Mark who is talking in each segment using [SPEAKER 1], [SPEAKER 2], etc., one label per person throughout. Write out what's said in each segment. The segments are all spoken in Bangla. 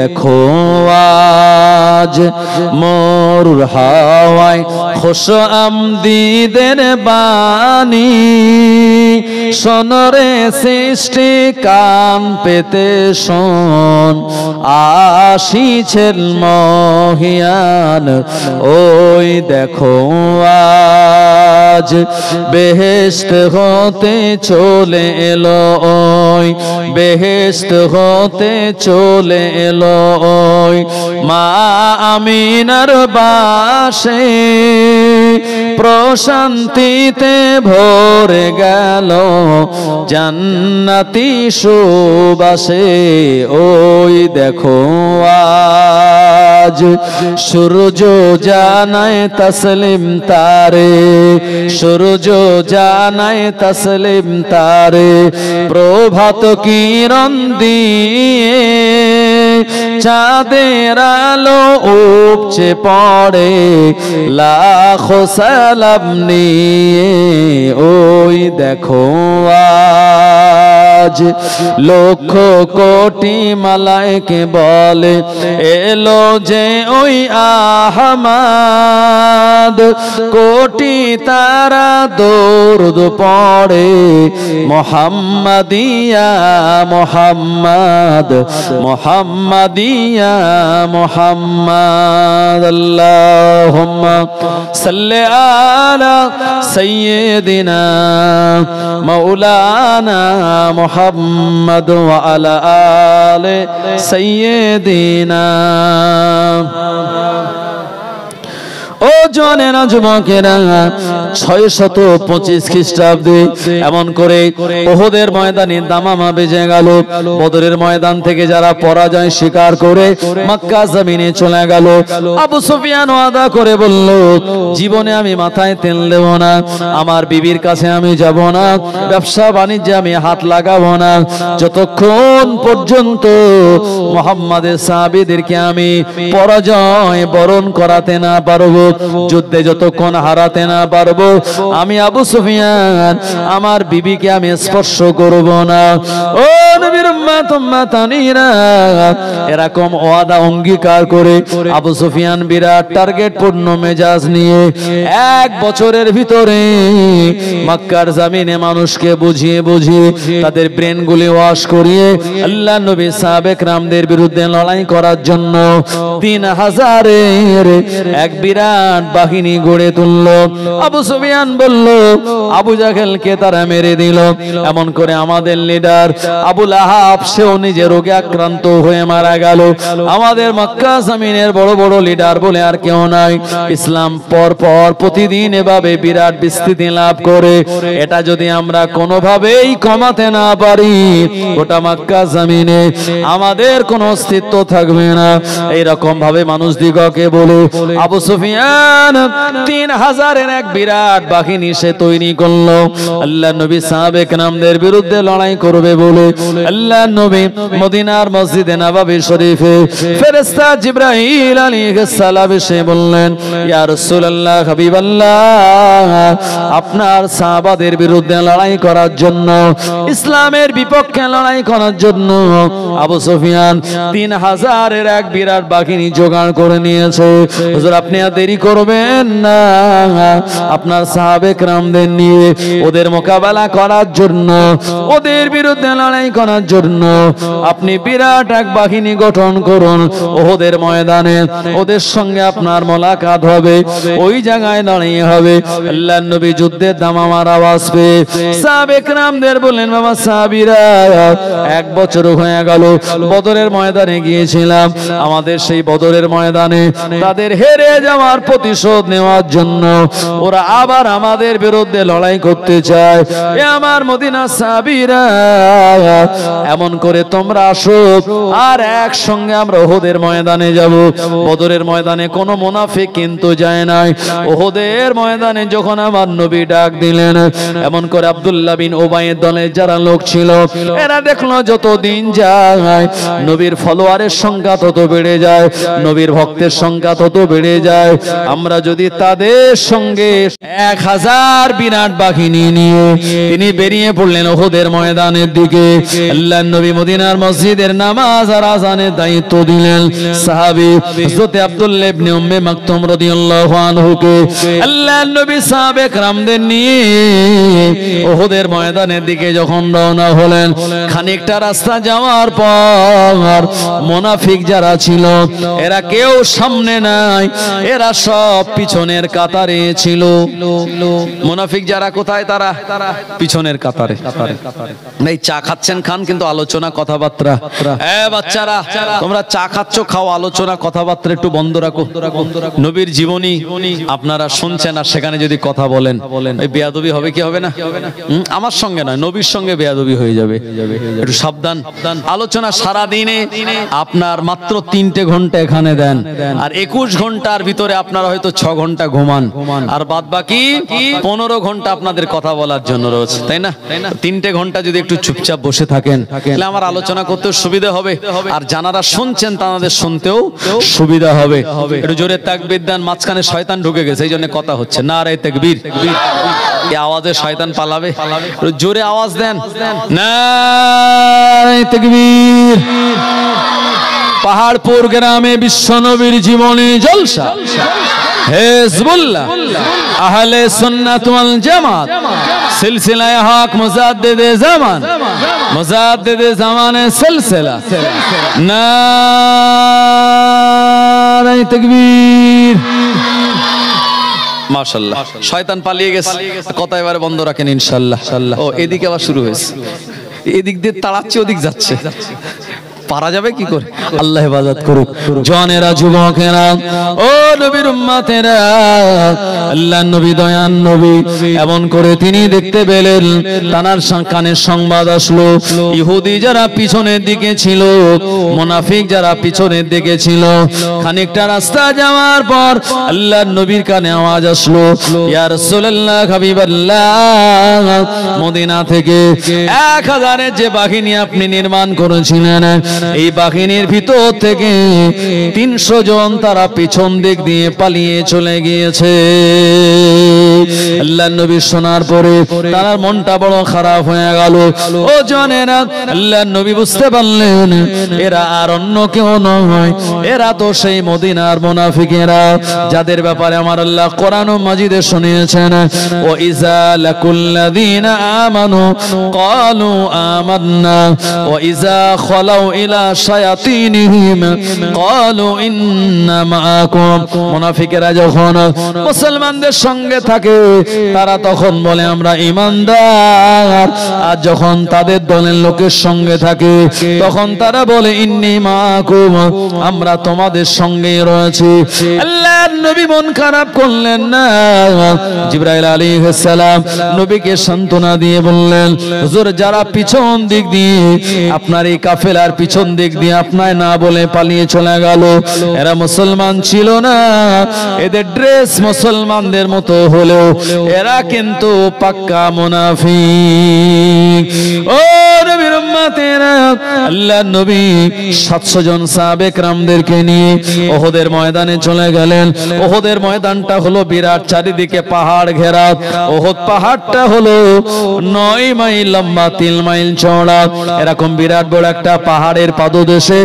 [SPEAKER 1] দেখো আজ মরুর হাওয়ায় খুশ আমদিদের বাণী শোনরে সৃষ্টি কান পেতে শোন আসিছেন মহিয়ান ওই দেখো আজ বেহেশত হতে চলে এলো ওই বেহেশত হতে চলে এলো ওই মা আমিনার বাসে প্রশান্তিতে ভরে গেল জান্নাতি সুবাসে ওই দেখো আজ সূর্য জানায় তসলিম তারে সূর্য জানায় তসলিম তারে প্রভাত কিরণ দিয়ে চাঁদের আলো উপচে পড়ে লাখো সালাম নিয়ে ওই দেখো আজ লক্ষ কোটি মালায়েকে বলে এলো যে ওই আহমদ কোটি তারা দরুদ পড়ে মুহাম্মাদিয়া মুহাম্মদ মুহাম্মাদিয়া মুহাম্মদ আল্লাহুম্মা সাল্লি আলা সাইয়্যিদিনা মাওলানা মুহাম্মদ ওয়া আলা আলি সাইয়্যিদিনা ও জনেরা যুবকেরা 625 খ্রিস্টাব্দে এমন করে ওহদের ময়দানে দামামা বেজে গেল বদরের ময়দান থেকে যারা পরাজয় স্বীকার করে মক্কা জমিনে চলে গেল আবু সুফিয়ান ওয়াদা করে বলল জীবনে আমি মাথায় তেল দেব না আমার বিবির কাছে আমি যাব না ব্যবসা বাণিজ্যে আমি হাত লাগাবো না যতক্ষণ পর্যন্ত মুহাম্মাদের সাহাবীদেরকে আমি পরাজয় বরণ করাতে না পারবো যুদ্ধে যতক্ষণ হারাতে না পারবো আমি আবু সুফিয়ান আমার বিবিকে আমি স্পর্শ করব না ও নবীর উম্মত উম্মতানিরা এরকম ওয়াদা অঙ্গীকার করে আবু সুফিয়ান বিরাট টার্গেট পূর্ণ মেজাজ নিয়ে এক বছরের ভিতরে মক্কার জমিনে মানুষকে বুঝিয়ে বুঝিয়ে তাদের ব্রেন গুলি ওয়াশ করিয়ে আল্লাহ নবী সাহাবে کرامদের বিরুদ্ধে লড়াই করার জন্য 3000-এর এক বিরাট বাহিনী গড়ে তুলল আবু সুফিয়ান বলল আবু জাহেলকে তারা মেরে দিল এমন করে আমাদের লিডার আবু লাহাব সেও নিজে রোগে আক্রান্ত হয়ে মারা গেল আমাদের মক্কা জমিনের বড় বড় লিডার বলে আর কেউ নাই ইসলাম পর পর প্রতিদিন এভাবে বিরাট বিস্তৃতি লাভ করে এটা যদি আমরা কোনোভাবেই কমাতে না পারি গোটা মক্কা জমিনে আমাদের কোনো অস্তিত্ব থাকবে না এইরকম ভাবে মানুষ দিগকে বলে আবু সুফিয়ান 3000-এর এক বিরাট বাহিনী সে তৈরি করলো আল্লাহ নবী সাহাবে کرامদের বিরুদ্ধে লড়াই করবে বলে আল্লাহ নবী মদিনার মসজিদে নববী শরীফে ফেরেশতা জিবরাইল আলাইহিস সালাম এসে বললেন ইয়া রাসূলুল্লাহ হাবিবাল্লাহ আপনার সাহাবাদের বিরুদ্ধে লড়াই করার জন্য ইসলামের বিপক্ষে লড়াই করার জন্য আবু সুফিয়ান 3000-এর এক বিরাট বাহিনী জোগাড় করে নিয়েছে হুজুর আপনি আর দেরি করবেন না আপনার সাহাবে کرامদের নিয়ে ওদের মোকাবেলা করার জন্য ওদের বিরুদ্ধে লড়াই করার জন্য আপনি বিরাট এক বাহিনী গঠন করুন ওহদের ময়দানে ওদের সঙ্গে আপনার মোলাকাত হবে ওই জায়গায় দাঁড়িয়ে হবে আল্লাহর নবী যুদ্ধের দামামার আওয়াজ পেয়ে সাহাবে کرامদের বললেন বাবা সাহাবীরা এক বছর হয়ে গেল বদরের ময়দানে গিয়েছিলাম আমাদের সেই বদরের ময়দানে তাদের হেরে যাওয়ার প্রতিশোধ নেওয়ার জন্য ওরা আবার আমাদের বিরুদ্ধে লড়াই করতে চায় এ আমার মদিনা সাহাবীরা এমন করে তোমরা আসো আর একসঙ্গে আমরা ওহদের ময়দানে যাব বদরের ময়দানে কোনো মুনাফিক কিন্তু যায় নাই ওহদের ময়দানে যখন আমার নবী ডাক দিলেন এমন করে আব্দুল্লাহ বিন উবাইয়ের দলে যারা লোক ছিল এরা দেখলো যত দিন যায় নবীর ফলোয়ারের সংখ্যা তত বেড়ে যায় নবীর ভক্তের সংখ্যা তত বেড়ে যায় আমরা যদি তাদের সঙ্গে 1000 বিরাট বাহিনী নিয়ে তিনি বেরিয়ে পড়লেন উহুদের ময়দানের দিকে। আল্লাহর নবী মদিনার মসজিদের নামাজ আর আযানের দায়িত্ব দিলেন সাহাবী হযরত আব্দুল্লাহ ইবনে উম্মে মাকতুম রাদিয়াল্লাহু আনহুকে। আল্লাহর নবী সাহাবে کرامদের নিয়ে উহুদের ময়দানের দিকে যখন রওনা হলেন, খানিকটা রাস্তা যাওয়ার পর মুনাফিক যারা ছিল এরা কেউ সামনে নাই, এরা সব পিছনের কাতারে ছিল। মুনাফিক যারা কোথায়? তারা পিছনের কাতারে। এই চা খাচ্ছেন খান, কিন্তু আলোচনা কথাবার্তা, বাচ্চারা তোমরা চা খাচ্ছ খাও, আলোচনা কথাবার্তা একটু বন্ধ রাখো। নবীর জীবনী আপনারা শুনছেন আর সেখানে যদি কথা বলেন এই বেয়াদবি হবে কি হবে না? আমার সঙ্গে নয়, নবীর সঙ্গে বেয়াদবি হয়ে যাবে, একটু সাবধান। আলোচনা সারা দিনে আপনার মাত্র 3টে ঘন্টা এখানে দেন, আর 21 ঘন্টার ভিতরে আপনারা হয়তো 6 ঘন্টা ঘুমান, আর বাদ বাকি 15 ঘন্টা আপনাদের কথা বলার জন্য রয়েছে, তাই না? 3টে ঘন্টা যদি একটু চুপচাপ বসে থাকেন তাহলে আমার আলোচনা করতেও সুবিধা হবে, আর যারা শুনছেন তাদের শুনতেও সুবিধা হবে। একটু জোরে তাকবীর দেন, মাঝখানে শয়তান ঢুকে গেছে এই জন্য কথা হচ্ছে। নারে তাকবীর, এই আওয়াজে শয়তান পালাবে। জোরে আওয়াজ দেন, নারে তাকবীর। পাহাড়পুর গ্রামে বিশ্বনবীর জীবনী জলসা, হিজবুল্লাহ, আহলে সুন্নাত ওয়াল জামাত, সিলসিলায়ে হক, মুজাদ্দিদে জামান, মুজাদ্দিদে জামানে সিলসিলা। নারে তাকবীর। মাশাআল্লাহ, শয়তান পালিয়ে গেছে, কথা এবারে বন্ধ রাখেন ইনশাআল্লাহ। ও এদিকে আবার শুরু হয়েছে, এদিক দিয়ে তাড়াচ্ছে ওদিক যাচ্ছে, পারা যাবে কি করে? আল্লাহ হেফাজত করুক। জওয়ানেরা, যুবকেরা, ও নবীর উম্মতেরা, আল্লাহর নবী দয়ান নবী এমন করে তিনি দেখতে পেলেন তানার কানে সংবাদ আসলো ইহুদি যারা পিছনের দিকে ছিল, মুনাফিক যারা পিছনের দিকে ছিল, খানিকটা রাস্তা যাওয়ার পর আল্লাহর নবীর কানে আওয়াজ আসলো, ইয়া রাসূলুল্লাহ, হাবিবাল্লাহ, মদিনা থেকে 1000-এর যে বাহিনী আপনি নির্মাণ করেছিলেন এই বাহিনীর ভিতর থেকে 300 জন তারা পিছন দিক দিয়ে পালিয়ে চলে গিয়েছে। আল্লাহর নবী শোনার পরে তার মনটা বড় খারাপ হয়ে গেল। ও জানেনা, আল্লাহর নবী বুঝতে পারলেন এরা আর অন্য কেউ নয়, এরা তো সেই মদিনার মুনাফিকেরা যাদের ব্যাপারে আমার আল্লাহ কোরআন মাজিদে শুনিয়েছেন, ও ইজা লাকুল্লাযীনা আমানু ক্বালু আমান্না ওয়া ইজা খালাউ ইলা শায়াতিনহিম ক্বালু ইন্না মাআকুম। মুনাফিকেরা যখন মুসলমানদের সঙ্গে থাকে তারা তখন বলে আমরা ঈমানদার, আর যখন তাদের দলের লোকের সঙ্গে থাকে তখন তারা বলে ইন্নী মাআকুম, আমরা তোমাদের সঙ্গেই রয়েছি। আল্লাহর নবী মন খারাপ করলেন না। জিবরাইল আলাইহিস সালাম নবীকে সান্ত্বনা দিয়ে বললেন, হুজুর যারা পিছন দিক দিয়ে আপনার এই কাফেলার পিছন দিক দিয়ে আপনার না বলে পালিয়ে চলে গেল, এরা মুসলমান ছিল না, এদের ড্রেস মুসলমানদের মতো হলেও এরা কিন্তু পাক্কা মুনাফিক। ও নবীর উম্মতেরা, আল্লাহর নবী 700 জন সাহাবে کرامদেরকে নিয়ে উহুদের ময়দানে চলে গেলেন। উহুদের ময়দানটা হলো বিরাট, চারিদিকে পাহাড় ঘেরা। উহুদ পাহাড়টা হলো 9 মাইল লম্বা, 3 মাইল চওড়া। এরকম বিরাট বড় একটা পাহাড়ের পাদদেশে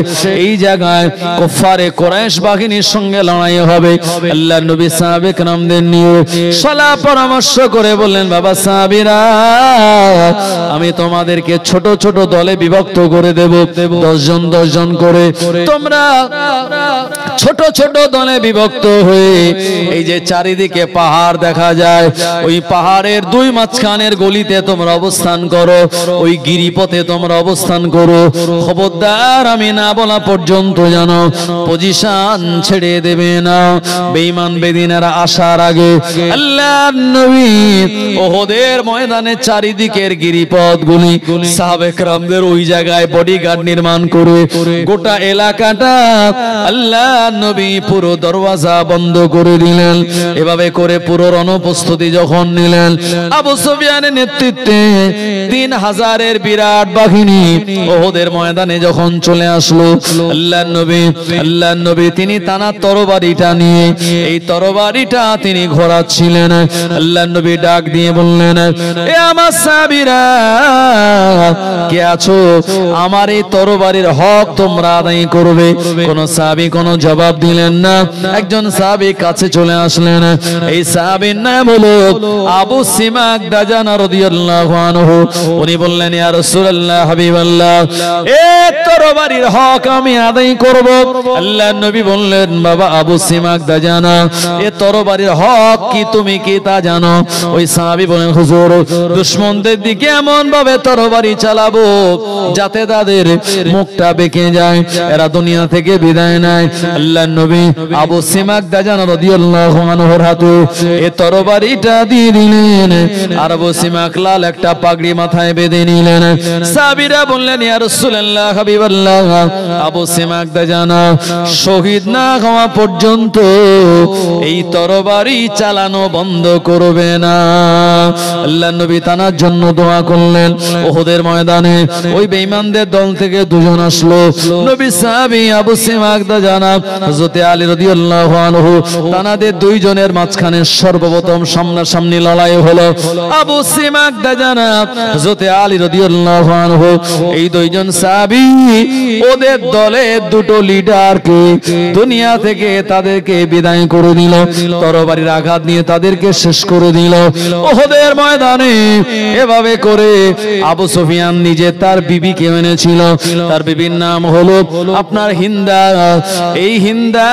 [SPEAKER 1] এই জায়গায় কুফারে কুরাইশ বাহিনীর সঙ্গে লড়াই হবে। আল্লাহর নবী সাহাবে کرامদের নিয়ে সালা পরামর্শ করে বললেন, বাবা সাহাবীরা, আমি তোমাদেরকে ছোট ছোট দলে বিভক্ত করে দেব, 10 জন 10 জন করে। তোমরা ছোট ছোট দলে বিভক্ত হয়ে এই যে চারিদিকে পাহাড় দেখা যায়, ওই পাহাড়ের 2 মাঝখানের গলিতে তোমরা অবস্থান করো, ওই গিরিপথে তোমরা অবস্থান করো। খবরদার আমি না বলা পর্যন্ত যেন পজিশন ছেড়ে দেবে না। বেঈমান বেদিনেরা আসার আগে আল্লাহর নবী উহুদের ময়দানে চারিদিকের গিরিপথগুলি সাহাবে کرامদের ওই জায়গায় বডিগার্ড নির্মাণ করে গোটা এলাকাটা আল্লাহ নবী পুরো দরওয়াজা বন্ধ করে দিলেন। এভাবে করে পুরো রণপ্রস্তুতি যখন নিলেন, আবু সুফিয়ানের নেতৃত্বে 3000-এর বিরাট বাহিনী ওহদের ময়দানে যখন চলে আসলো, আল্লাহ নবী তিনি তানার তরবারিটা নিয়ে এই তরবারিটা তিনি ঘোরাচ্ছিলেন। আল্লাহ নবী ডাক দিয়ে বললেন, এ আমার সাহাবীরা কে আছো, আমার এই তরবারির হক তোমরা আদায় করবে। কোন সাহাবী কোনো জবাব দিলেন না। একজন সাহাবী কাছে চলে আসলেন। এই সাহাবীর নাম হলো আবু সিমাক দাজানা রাদিয়াল্লাহু আনহু। উনি বললেন, ইয়া রাসূলুল্লাহ, হাবিবাল্লাহ, এই তরবারির হক আমি আদায় করব। আল্লাহ নবী বললেন, বাবা আবু সিমাক দাজানা, এই তরবারির হক কি তুমি কি তা জানো? ওই সাহাবী বলেন, হুজুর, দুশমনদের দিকে এমন ভাবে তরবারি চালাবো যাতে তাদের মুখটা বেঁকে যায়, এরা দুনিয়া থেকে বিদায় নেয়। আল্লাহ নবী আবু সিমাক দাজানা রাদিয়াল্লাহু আনহুর হাতে এই তরবারিটা দিয়ে দিলেন। আর আবু সিমাক লাল একটা পাগড়ি মাথায় বেঁধে নিলেন। সাহাবীরা বললেন, ইয়া রাসূলুল্লাহ, হাবিবাল্লাহ, আবু সিমাক দাজানা শহীদ না হওয়া পর্যন্ত এই তরবারি চালানো বন্ধ করবে না। আল্লাহ নবী তানার জন্য দোয়া করলেন। ওহদের ময়দানে ওই বেঈমানদের দল থেকে দুজন আসলো। নবী সাহাবী আবু সিমাক দাজানা হযরত আলী রাদিয়াল্লাহু আনহু তানাদের দুইজনের মাঝখানে সর্বপ্রথম সামনাসামনি লড়াই হলো। আবু সিমাক দাজানা হযরত আলী রাদিয়াল্লাহু আনহু এই দুইজন সাহাবী ওদের দলে দুটো লিডারকে দুনিয়া থেকে তাদেরকে বিদায় করে দিল, তরবারির আঘাত নিয়ে তাদেরকে শেষ করে দিল ওহদের ময়দানে। এভাবে করে আবু সুফিয়ান নিজে তার বিবিকে এনেছিল। তার বিবির নাম হলো আপনার হিন্দা। এই হিন্দা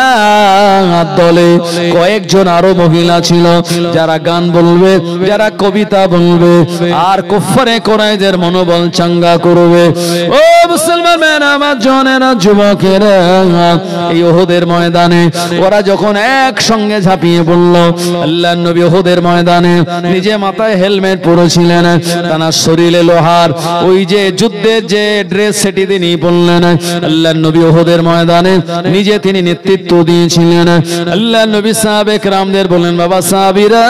[SPEAKER 1] দলে কয়েকজন আরো মহিলা ছিল যারা গান বলবে, যারা কবিতা বলবে আর কুফারে কুরাইশদের মনোবল চাঙ্গা করবে। ও মুসলমান, আমার জনেরা, যুবকেরা, এই ওহদের ময়দানে ওরা যখন একসঙ্গে ঝাঁপিয়ে পড়ল, আল্লাহর নবী ওহদের ময়দানে নিজে মাথায় হেলমেট পরেছিলেন, তার শরীরে লোহার ওই যে যুদ্ধের যে ড্রেস সেটি তিনি পরলেন। আল্লাহর নবী ওহদের ময়দানে নিজে তিনি নেতৃত্ব দিয়েছিলেন। আল্লাহর নবী সাহাবে কেরামদের বলেন, বাবা সাহাবীরা,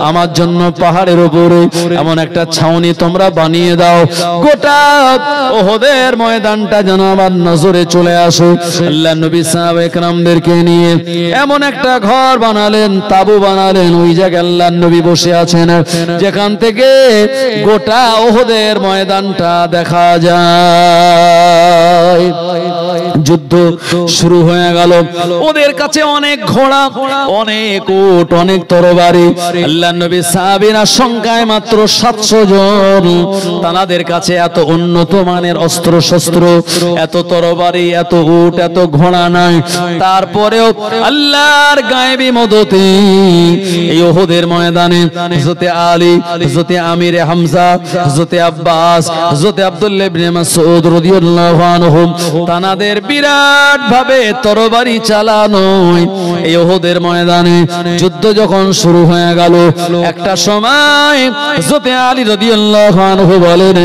[SPEAKER 1] আমার জন্য পাহাড়ের উপরে এমন একটা ছাউনি তোমরা বানিয়ে দাও, গোটা ওহদের ময়দানটা যেন আমার নজরে চলে আসে। আল্লাহর নবী সাহাবে কেরামদেরকে নিয়ে এমন একটা ঘর বানালেন, তাবু বানালেন। ওই জায়গায় আল্লাহর নবী বসে আছেন, যেখান থেকে গোটা ওহদের ময়দানটা দেখা যায়। যুদ্ধ শুরু হয়ে গেল। ওদের কাছে অনেক ঘোড়া, অনেক উট, অনেক তরবারি। আল্লাহর নবী সাহাবীরা সংখ্যায় মাত্র 700 জন। তাদের কাছে এত উন্নত মানের অস্ত্র শস্ত্র, এত তরবারি, এত উট, এত ঘোড়া নাই। তারপরেও আল্লাহর গায়েবী মদতে এই ওহদের ময়দানে হযরত আলী, হযরত আমির হামজা, হযরত আব্বাস, হযরত আব্দুল্লাহ ইবনে মাসউদ রাদিয়াল্লাহু আনহুম তানাদের বিরাট ভাবে তরবারি চালানো এই ওহদের ময়দানে যুদ্ধ যখন শুরু হয়ে গেল, একটা সময় হযরত আলী রাদিয়াল্লাহু আনহু বলেন,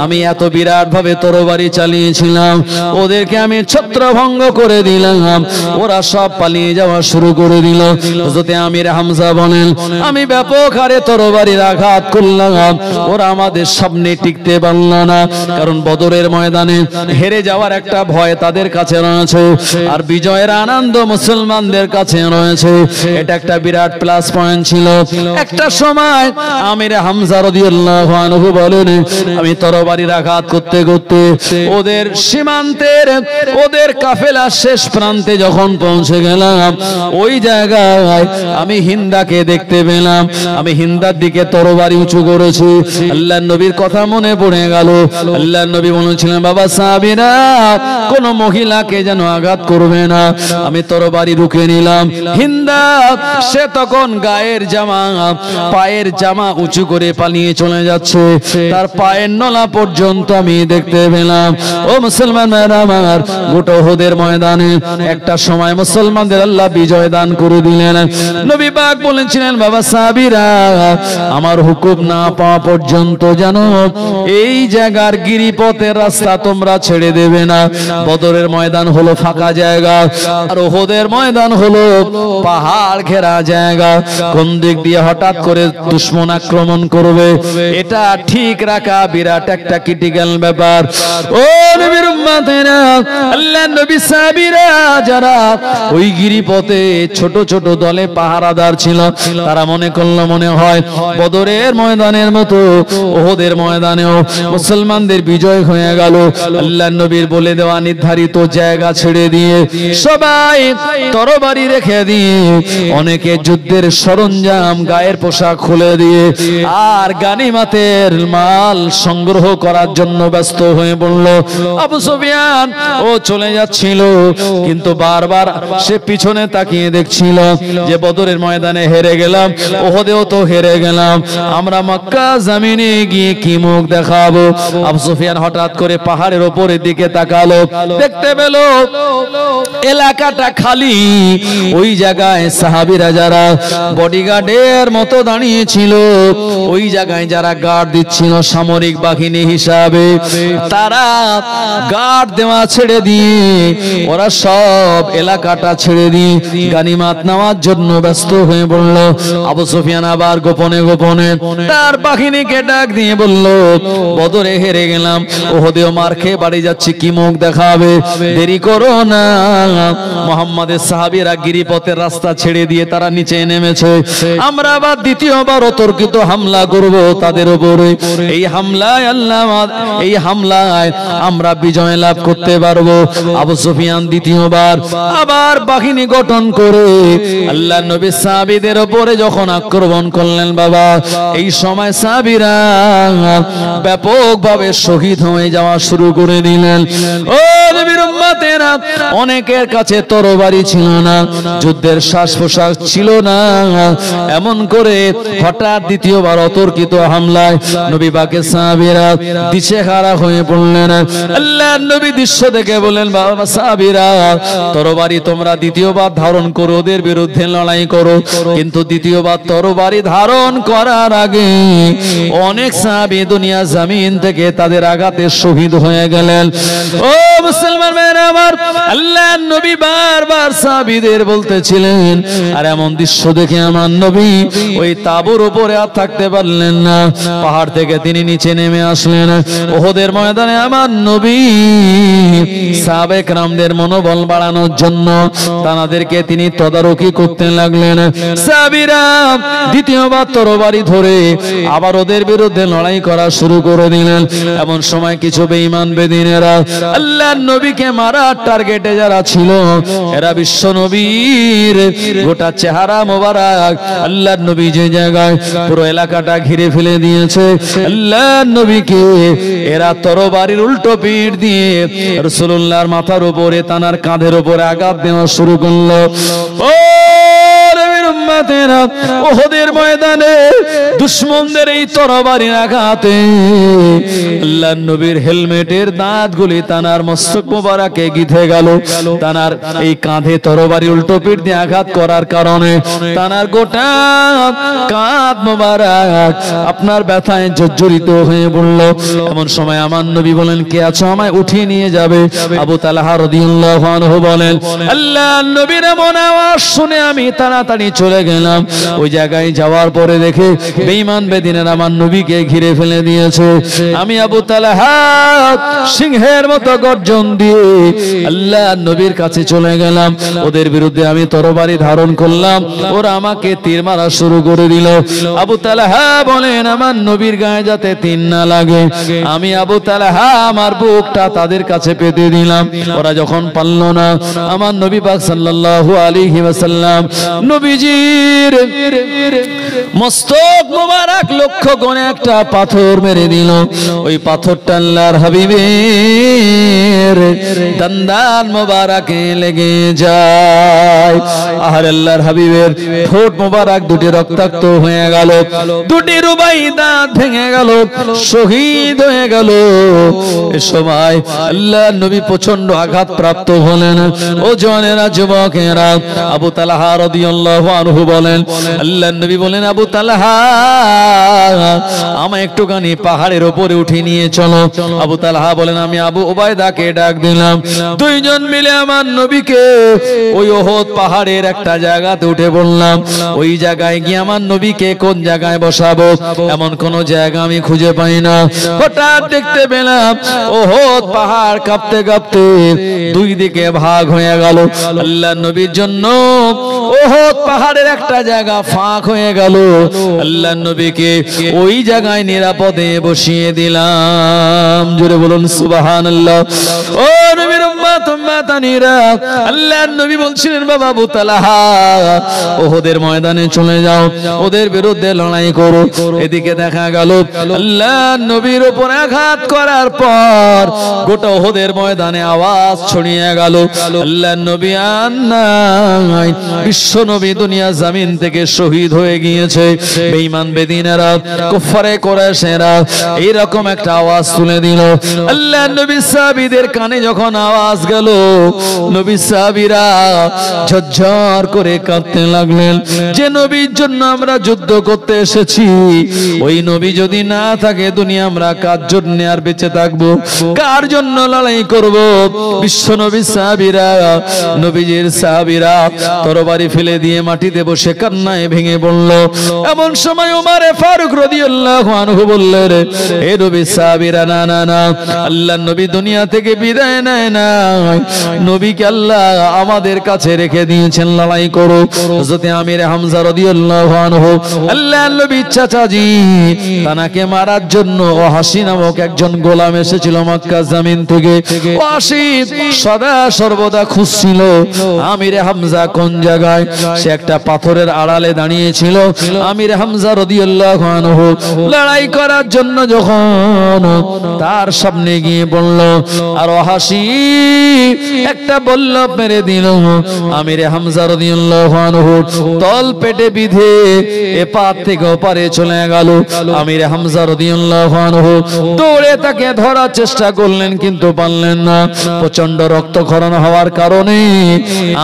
[SPEAKER 1] আমি এত বিরাট ভাবে তরবারি চালিয়েছিলাম, ওদেরকে আমি ছত্রভঙ্গ করে দিলাম, ওরা সব পালিয়ে যাওয়া শুরু করে দিল। হযরত আমির হামজা বলেন, আমি ব্যাপক হারে তরবারির আঘাত করলাম, ওরা আমাদের সামনে টিকতে পারল না। কারণ বদরের ময়দানে হেরে যাওয়ার একটা ভয় তাদের কাছে রয়েছে, আর বিজয়ের আনন্দ মুসলমানদের কাছে রয়েছে। এটা একটা বিরাট প্লাস পয়েন্ট ছিল। একটা সময় আমির হামজা রাদিয়াল্লাহু আনহু বলেন, আমি তরবারির আঘাত করতে করতে ওদের সীমান্তের, ওদের কাফেলার শেষ প্রান্তে যখন পৌঁছে গেলাম, ওই জায়গায় আমি হিন্দাকে দেখতে পেলাম। আমি হিন্দার দিকে তরবারি উঁচু করেছি। আল্লাহর নবীর কথা মনে পড়ে গেল। আল্লাহর নবী বলেছিলেন, বাবা সাহাবীরা, কোন মহিলা আমাকে যেন আঘাত করবে না। আমি তরবারি রুখে নিলাম। হিন্দা সে তখন গায়ের জামা পায়ের জামা উঁচু করে পালিয়ে চলে যাচ্ছে, তার পায়ের নলা পর্যন্ত আমি দেখতে পেলাম। ও মুসলমানেরা আমার, গোটা উহুদের ময়দানে একটা সময় মুসলমানদের আল্লাহ বিজয় দান করে দিলেন। নবী পাক বলেছিলেন, বাবা সাহাবীরা, আমার হুকুম না পাওয়া পর্যন্ত যেন এই জায়গার গিরিপথের রাস্তা তোমরা ছেড়ে দেবে না। বদরের ময়দান হলো ফাঁকা জায়গা, আর উহুদের ময়দান হলো পাহাড় ঘেরা জায়গা। কোন দিক দিয়ে হঠাৎ করে দুশমন আক্রমণ করবে এটা ঠিক রাখা বিরাট একটা ক্রিটিক্যাল ব্যাপার। ও নবীর উম্মতেরা, আল্লাহর নবী সাহাবীরা যারা ওই গিরিপথে ছোট ছোট দলে পাহারাদার ছিল, তারা মনে করলো মনে হয় বদরের ময়দানের মতো উহুদের ময়দানেও মুসলমানদের বিজয় হয়ে গেল। আল্লাহর নবীর বলে দেওয়া নির্ধারিত জায়গা ছেড়ে দিয়ে সবাই তরবারি রেখে দিয়ে, অনেকে যুদ্ধের সরঞ্জাম গায়ের পোশাক খুলে দিয়ে আর গানিমাতের মাল সংগ্রহ করার জন্য ব্যস্ত হয়ে পড়ল। আবু সুফিয়ান ও চলে যাচ্ছিল, কিন্তু বারবার সে পিছনে তাকিয়ে দেখছিল যে বদরের ময়দানে হেরে গেলাম, উহুদেও তো হেরে গেলাম, আমরা মক্কা জমিনে গিয়ে কি মুখ দেখাবো। আবু সুফিয়ান হঠাৎ করে পাহাড়ের উপরের দিকে তাকালো, দেখতে পেল এলাকাটা খালি। ওই জায়গায় সাহাবীরা যারা বডিগার্ডের মতো দাঁড়িয়ে ছিল, ওই জায়গায় যারা গার্ড দিচ্ছিল সামরিক বাহিনী হিসাবে, তারা গার্ড দেওয়া ছেড়ে দিয়ে ওরা সব এলাকাটা ছেড়ে দিয়ে গানিমাত নেওয়ার জন্য ব্যস্ত হয়ে পড়ল। আবু সুফিয়ান আবার গোপনে গোপনে তার বাহিনীকে ডাক দিয়ে বলল, বদরে হেরে গেলাম, উহুদেও মার খেয়ে বাড়ি যাচ্ছি, কি মুখ দেখাবে, দেরি করো না। মুহাম্মাদের সাহাবীরা গিরিপথের রাস্তা ছেড়ে দিয়ে তারা নিচে নেমেছে, আমরা আবার দ্বিতীয়বার অতর্কিত হামলা করব তাদের উপরে। এই হামলায় আমরা বিজয় লাভ করতে পারবো। আবু সুফিয়ান দ্বিতীয়বার আবার বাহিনী গঠন করে আল্লাহর নবী সাহাবীদের উপরে যখন আক্রমণ করলেন, বাবা এই সময় সাহাবীরা ব্যাপকভাবে শহীদ হয়ে যাওয়া শুরু করে দিলেন। ও নবীর উম্মতেরা, অনেকের কাছে তরবারি ছিল না, যুদ্ধের শ্বাস প্রশ্বাস ছিল না, এমন করে হঠাৎ দ্বিতীয়বার অতর্কিত হামলায় নবী পাকের সাহাবীরা দিশেহারা হয়ে পড়লেন। আল্লাহর নবী দৃশ্য দেখে বলেন, বাবা সাহাবীরা, তরবারি তোমরা দ্বিতীয়বার ধারণ করো, ওদের বিরুদ্ধে লড়াই করো। কিন্তু দ্বিতীয়বার তরবারি ধারণ করার আগে অনেক সাহাবী দুনিয়া জমিন থেকে তাদের আঘাতে শহীদ হয়ে গেলেন। ও মুসলমান ভাইরা আমার, আল্লাহর নবী বারবার সাহাবীদের বলতেছিলেন, আর এমন দৃশ্য দেখে আমার নবী ওই তাঁবুর উপরে আর থাকতে পারলেন না, পাহাড় থেকে তিনি নিচে নেমে আসলেন। উহুদের ময়দানে আমার নবী সাহাবে কেরামদের মনোবল বাড়ানোর জন্য তাদেরকে তিনি তদারকি করতে লাগলেন। সাহাবীরা দ্বিতীয়বার তরবারি ধরে আবার ওদের বিরুদ্ধে লড়াই করা শুরু করে দিলেন। এমন সময় কিছু বেঈমান বেদিনেরা আল্লাহর নবীকে মারার টার্গেটে যারা ছিল, এরা বিশ্ব নবীর গোটা চেহারা মোবারক, আল্লাহর নবী যে জায়গায় পুরো এলাকাটা ঘিরে ফেলে দিয়েছে, আল্লাহর নবীকে এরা তরবারির উল্টো পিঠ দিয়ে রাসূলুল্লাহর মাথার উপরে, তানার কাঁধের উপরে আঘাত দেওয়া শুরু করলো। ও উম্মতেরা, উহুদের ময়দানে দুশমনদের এই তরবারির আঘাতে আল্লাহর নবীর হেলমেটের দাঁতগুলি তানার মস্তক মোবারকে গিথে গেল। তানার এই কাঁধে তরবারি উল্টো পিঠ দিয়ে আঘাত করার কারণে তানার গোটা কাঁধ মোবারক আপনার ব্যথায় জর্জরিত হয়ে পড়ল। এমন সময় আমার নবী বলেন, কে আছো, আমায় উঠিয়ে নিয়ে যাবে। আবু তালহা রাদিয়াল্লাহু আনহু বলেন, আল্লাহর নবীর এমন আওয়াজ শুনে আমি তাড়াতাড়ি চলে গেলাম। ওই জায়গায় যাওয়ার পরে দেখে বেঈমান বেদিনের আমার নবীকে ঘিরে ফেলে দিয়েছে। আমি আবু তালহা সিংহের মতো গর্জন দিয়ে আল্লাহর নবীর কাছে চলে গেলাম। ওদের বিরুদ্ধে আমি তরবারি ধারণ করলাম, ওরা আমাকে তীর মারা শুরু করে দিল। আবু তালহা বলেন, আমার নবীর গায়ে যাতে তীর না লাগে, আমি আবু তালহা আমার বুকটা তাদের কাছে পেতে দিলাম। ওরা যখন পারল না, আমার নবী পাক সাল্লাল্লাহু আলাইহি ওয়াসাল্লাম নবীজি নবীর মস্তক মোবারক লক্ষ্য করে একটা পাথর মেরে দিল। ওই পাথরটা আল্লাহর হাবিবের দান্দান মোবারকে লেগে যায়। আর আল্লাহর হাবিবের ঠোঁট মোবারক দুটি রক্তাক্ত হয়ে গেল, দুটি রুবাই দাঁত ভেঙে গেল, শহীদ হয়ে গেল। এ সময় আল্লাহর নবী প্রচন্ড আঘাত প্রাপ্ত হলেন। ও জওয়ানেরা, যুবকেরা, আবু তালহা রাদিয়াল্লাহু আনহু বলেন, আল্লাহর নবী বলেন, আবু তালহা আমায় একটুখানি পাহাড়ের উপরে উঠে নিয়ে চলো। আবু তালহা বলেন, আমি আবু উবাইদাকে ডাক দিলাম। দুইজন মিলে আমার নবীকে ওই ওহদ পাহাড়ের একটা জায়গাতে উঠে বললাম, ওই জায়গায় গিয়ে আমার নবীকে কোন জায়গায় বসাবো, এমন কোন জায়গা আমি খুঁজে পাই না। হঠাৎ দেখতে পেলাম ওহদ পাহাড় কাঁপতে কাঁপতে দুই দিকে ভাগ হয়ে গেল। আল্লাহর নবীর জন্য ওহদ পাহাড়ের একটা জায়গা ফাঁক হয়ে গেল। আল্লাহর নবীকে ওই জায়গায় নিরাপদে বসিয়ে দিলাম। জোরে বলুন সুবহানাল্লাহ। ও নবীর উম্মত উম্মাতানিরা, আল্লাহর নবী বলছিলেন, বাবা আবু তালহা ওহদের ময়দানে চলে যাও, ওদের বিরুদ্ধে লড়াই করো। এদিকে দেখা গেল আল্লাহর নবীর উপর আঘাত করার পর গোটা ওহদের ময়দানে আওয়াজ ছড়িয়ে গেল, আল্লাহর নবী আর নাই, বিশ্ব নবী দুনিয়া জমিন থেকে শহীদ হয়ে গিয়েছে। বেঈমান বেদিনেরা, কুফারে কুরাইশেরা এইরকম একটা আওয়াজ তুলে দিল। আল্লাহর নবী সাহাবীদের কানে যখন আওয়াজ গেল, নবী সাহাবীরা ঝরঝর করে কাঁদতে লাগলেন, যে নবীর জন্য আমরা যুদ্ধ করতে এসেছি, ওই নবী যদি না থাকে দুনিয়া আমরা কার জন্য আর বেঁচে থাকবো, কার জন্য লড়াই করব? বিশ্ব নবী সাহাবীরা, নবীজির সাহাবীরা তরবারি ফেলে দিয়ে মাটিতে বসে কান্নায় ভেঙে পড়ল। এমন সময় ওমর ফারুক রাদিয়াল্লাহু আনহু বললেন, হে নবী সাহাবীরা, না না না, আল্লাহর নবী দুনিয়া থেকে বিদায় নেয় না, নবীকে আল্লাহ আমাদের কাছে রেখে দিয়েছেন, লড়াই করো। হযরত আমির হামজা রাদিয়াল্লাহু আনহু, আল্লাহর নবীর চাচাজি, তানাকে মারার জন্য ওয়াহশী নামক একজন গোলাম এসেছিল মক্কা জমিন থেকে। ওয়াহশী সদা সর্বদা খুঁজছিল আমির হামজা কোন জায়গায়। সে একটা পাথরের আড়ালে দাঁড়িয়েছিল। আমির হামজা রাদিয়াল্লাহু আনহু লড়াই করার জন্য যখন তার সামনে গিয়ে বলল, আর ওয়াহশী একটা বল্লভ মেরে দিল। আমির হামজা রাদিয়াল্লাহু আনহু তল পেটে বিধে এপার থেকে ওপারে চলে গেল। আমির হামজা রাদিয়াল্লাহু আনহু দৌড়ে তাকে ধরার চেষ্টা করলেন, কিন্তু পারলেন না। প্রচন্ড রক্তক্ষরণ হওয়ার কারণে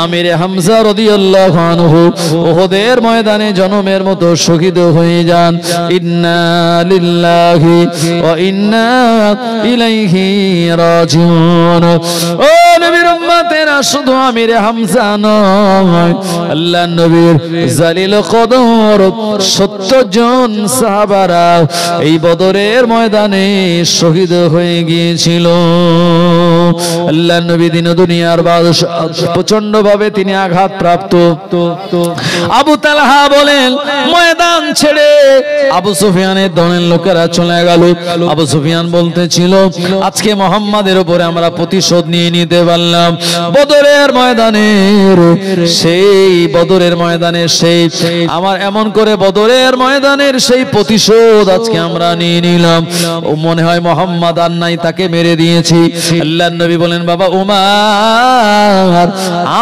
[SPEAKER 1] আমির হামজা রাদিয়াল্লাহু আনহু ওহদের ময়দানে জনমের মতো শহীদ হয়ে যান। ইন্না লিল্লাহি ওয়া ইন্না ইলাইহি রাজিউন। ও নবীর উম্মতেরা, শুধু আমির হামজা নয়, আল্লাহর নবীর জালিল কদর 70 জন সাহাবারা এই বদরের ময়দানে শহীদ হয়ে গিয়েছিল। আল্লাহর নবী দিন দুনিয়ার বাদশাহ, প্রচন্ড ভাবে তিনি আঘাত প্রাপ্ত। আবু তালহা বলেন, ময়দান ছেড়ে আবু সুফিয়ানের দলের লোকেরা চলে গেল। আবু সুফিয়ান বলতেছিল, আজকে মুহাম্মাদের উপরে আমরা প্রতিশোধ নিয়ে নিতে পারলাম। বদরের ময়দানের সেই আমার এমন করে বদরের ময়দানের সেই প্রতিশোধ আজকে আমরা নিয়ে নিলাম। ও মনে হয় মুহাম্মদ আর নাই, তাকে মেরে দিয়েছি। আল্লাহর নবী বলেন, বাবা উমার,